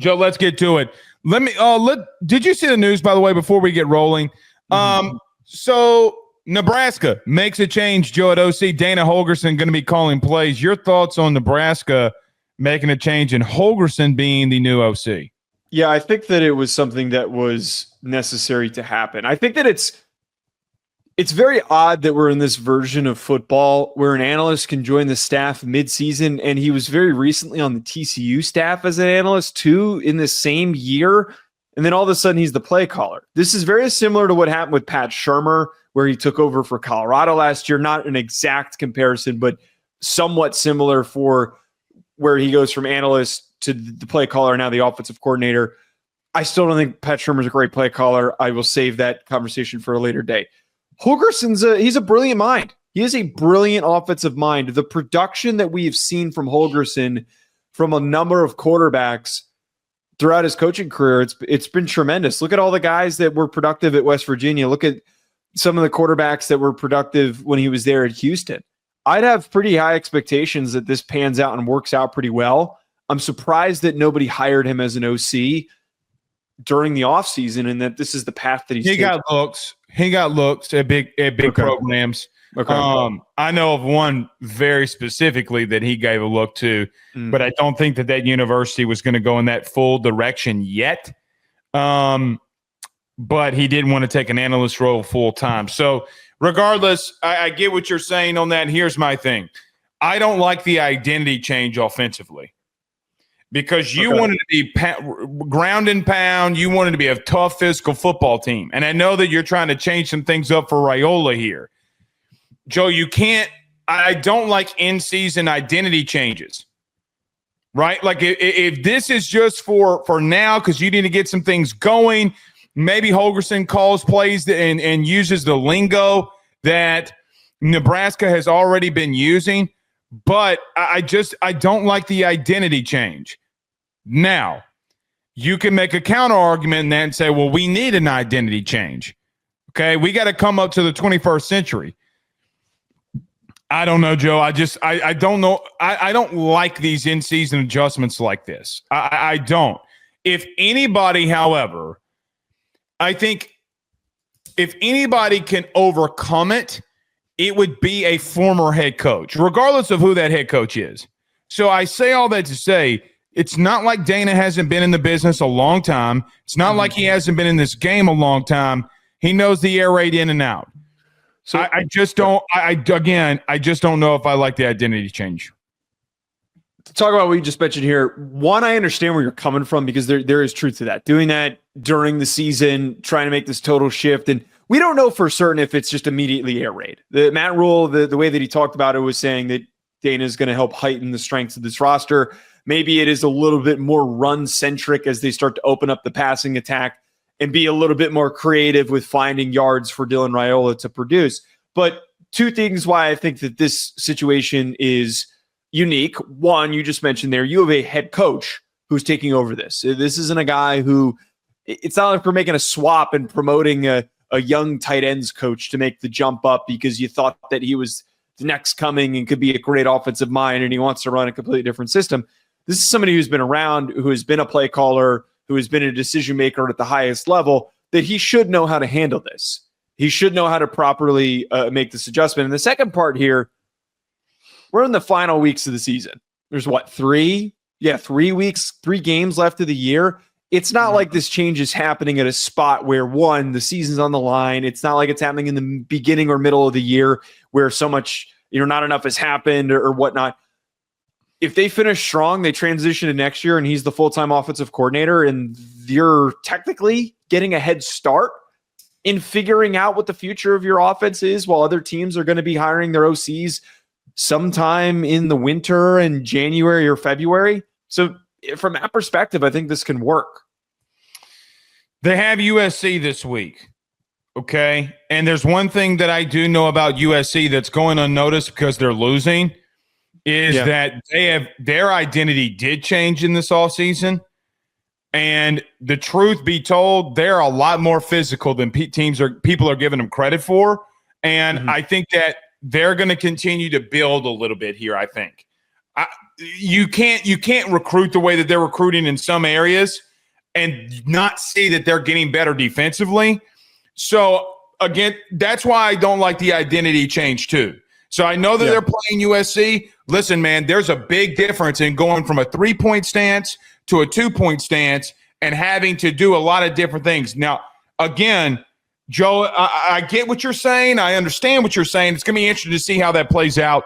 Joe, let's get to it. Did you see the news, by the way, before we get rolling? So Nebraska makes a change, Joe, at OC. Dana Holgorsen going to be calling plays. Your thoughts on Nebraska making a change and Holgorsen being the new OC? Yeah, I think that it was something that was necessary to happen. I think that it's very odd that we're in this version of football where an analyst can join the staff mid-season, and he was very recently on the TCU staff as an analyst too in the same year, and then all of a sudden he's the play caller. This is very similar to what happened with Pat Shurmur, where he took over for Colorado last year. Not an exact comparison, but somewhat similar for where he goes from analyst to the play caller, now the offensive coordinator. I still don't think Pat Shurmur's a great play caller. I will save that conversation for a later date. Holgorsen's he's a brilliant mind. He is a brilliant offensive mind. The production that we've seen from Holgorsen from a number of quarterbacks throughout his coaching career, it's been tremendous. Look at all the guys that were productive at West Virginia. Look at some of the quarterbacks that were productive when he was there at Houston. I'd have pretty high expectations that this pans out and works out pretty well. I'm surprised that nobody hired him as an OC during the offseason and that this is the path that he's taking. He got looks at big programs. Okay. I know of one very specifically that he gave a look to, but I don't think that university was going to go in that full direction yet. But he didn't want to take an analyst role full time. So regardless, I get what you're saying on that. Here's my thing. I don't like the identity change offensively. Because you wanted to be ground and pound. You wanted to be a tough physical football team. And I know that you're trying to change some things up for Raiola here. Joe, you can't – I don't like in-season identity changes, right? Like if this is just for now because you need to get some things going, maybe Holgorsen calls plays and uses the lingo that Nebraska has already been using. But I don't like the identity change. Now, you can make a counter argument and then say, well, we need an identity change. Okay, we got to come up to the 21st century. I don't know, Joe. I don't know. I don't like these in-season adjustments like this. I don't. If anybody, however, I think if anybody can overcome it, it would be a former head coach, regardless of who that head coach is. So I say all that to say it's not like Dana hasn't been in the business a long time. It's not like he hasn't been in this game a long time. He knows the air raid in and out. So I just don't – I just don't know if I like the identity change. To talk about what you just mentioned here, one, I understand where you're coming from because there is truth to that. Doing that during the season, trying to make this total shift, and – we don't know for certain if it's just immediately air raid. The Matt Rule, the way that he talked about it was saying that Dana is going to help heighten the strengths of this roster. Maybe it is a little bit more run-centric as they start to open up the passing attack and be a little bit more creative with finding yards for Dylan Raiola to produce. But two things why I think that this situation is unique. One, you just mentioned there, you have a head coach who's taking over this. This isn't a guy who – it's not like we're making a swap and promoting a young tight ends coach to make the jump up because you thought that he was the next coming and could be a great offensive mind and he wants to run a completely different system. This is somebody who's been around, who has been a play caller, who has been a decision maker at the highest level, that he should know how to handle this. He should know how to properly make this adjustment. And the second part here, we're in the final weeks of the season. There's what, 3 weeks, 3 games left of the year. It's not like this change is happening at a spot where, one, the season's on the line. It's not like it's happening in the beginning or middle of the year where so much, not enough has happened or whatnot. If they finish strong, they transition to next year and he's the full-time offensive coordinator and you're technically getting a head start in figuring out what the future of your offense is while other teams are going to be hiring their OCs sometime in the winter in January or February. So from that perspective, I think this can work. They have USC this week, okay? And there's one thing that I do know about USC that's going unnoticed because they're losing is that their identity did change in this offseason. And the truth be told, they're a lot more physical than people are giving them credit for. And I think that they're going to continue to build a little bit here, I think. you can't recruit the way that they're recruiting in some areas and not see that they're getting better defensively. So again, that's why I don't like the identity change too. So I know that they're playing USC. Listen, man, there's a big difference in going from a 3-point stance to a 2-point stance and having to do a lot of different things. Now, again, Joe, I get what you're saying. I understand what you're saying. It's going to be interesting to see how that plays out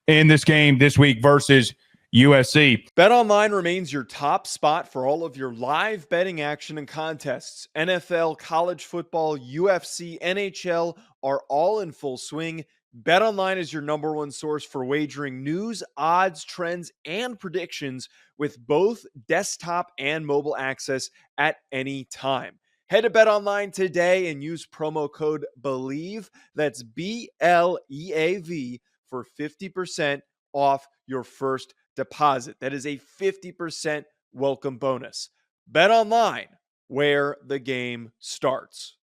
in this game this week versus USC. BetOnline remains your top spot for all of your live betting action and contests. NFL, college football, UFC, NHL are all in full swing. BetOnline is your number one source for wagering news, odds, trends, and predictions with both desktop and mobile access at any time. Head to BetOnline today and use promo code BELIEVE, that's BLEAV, for 50% off your first deposit. That is a 50% welcome bonus. BetOnline, where the game starts.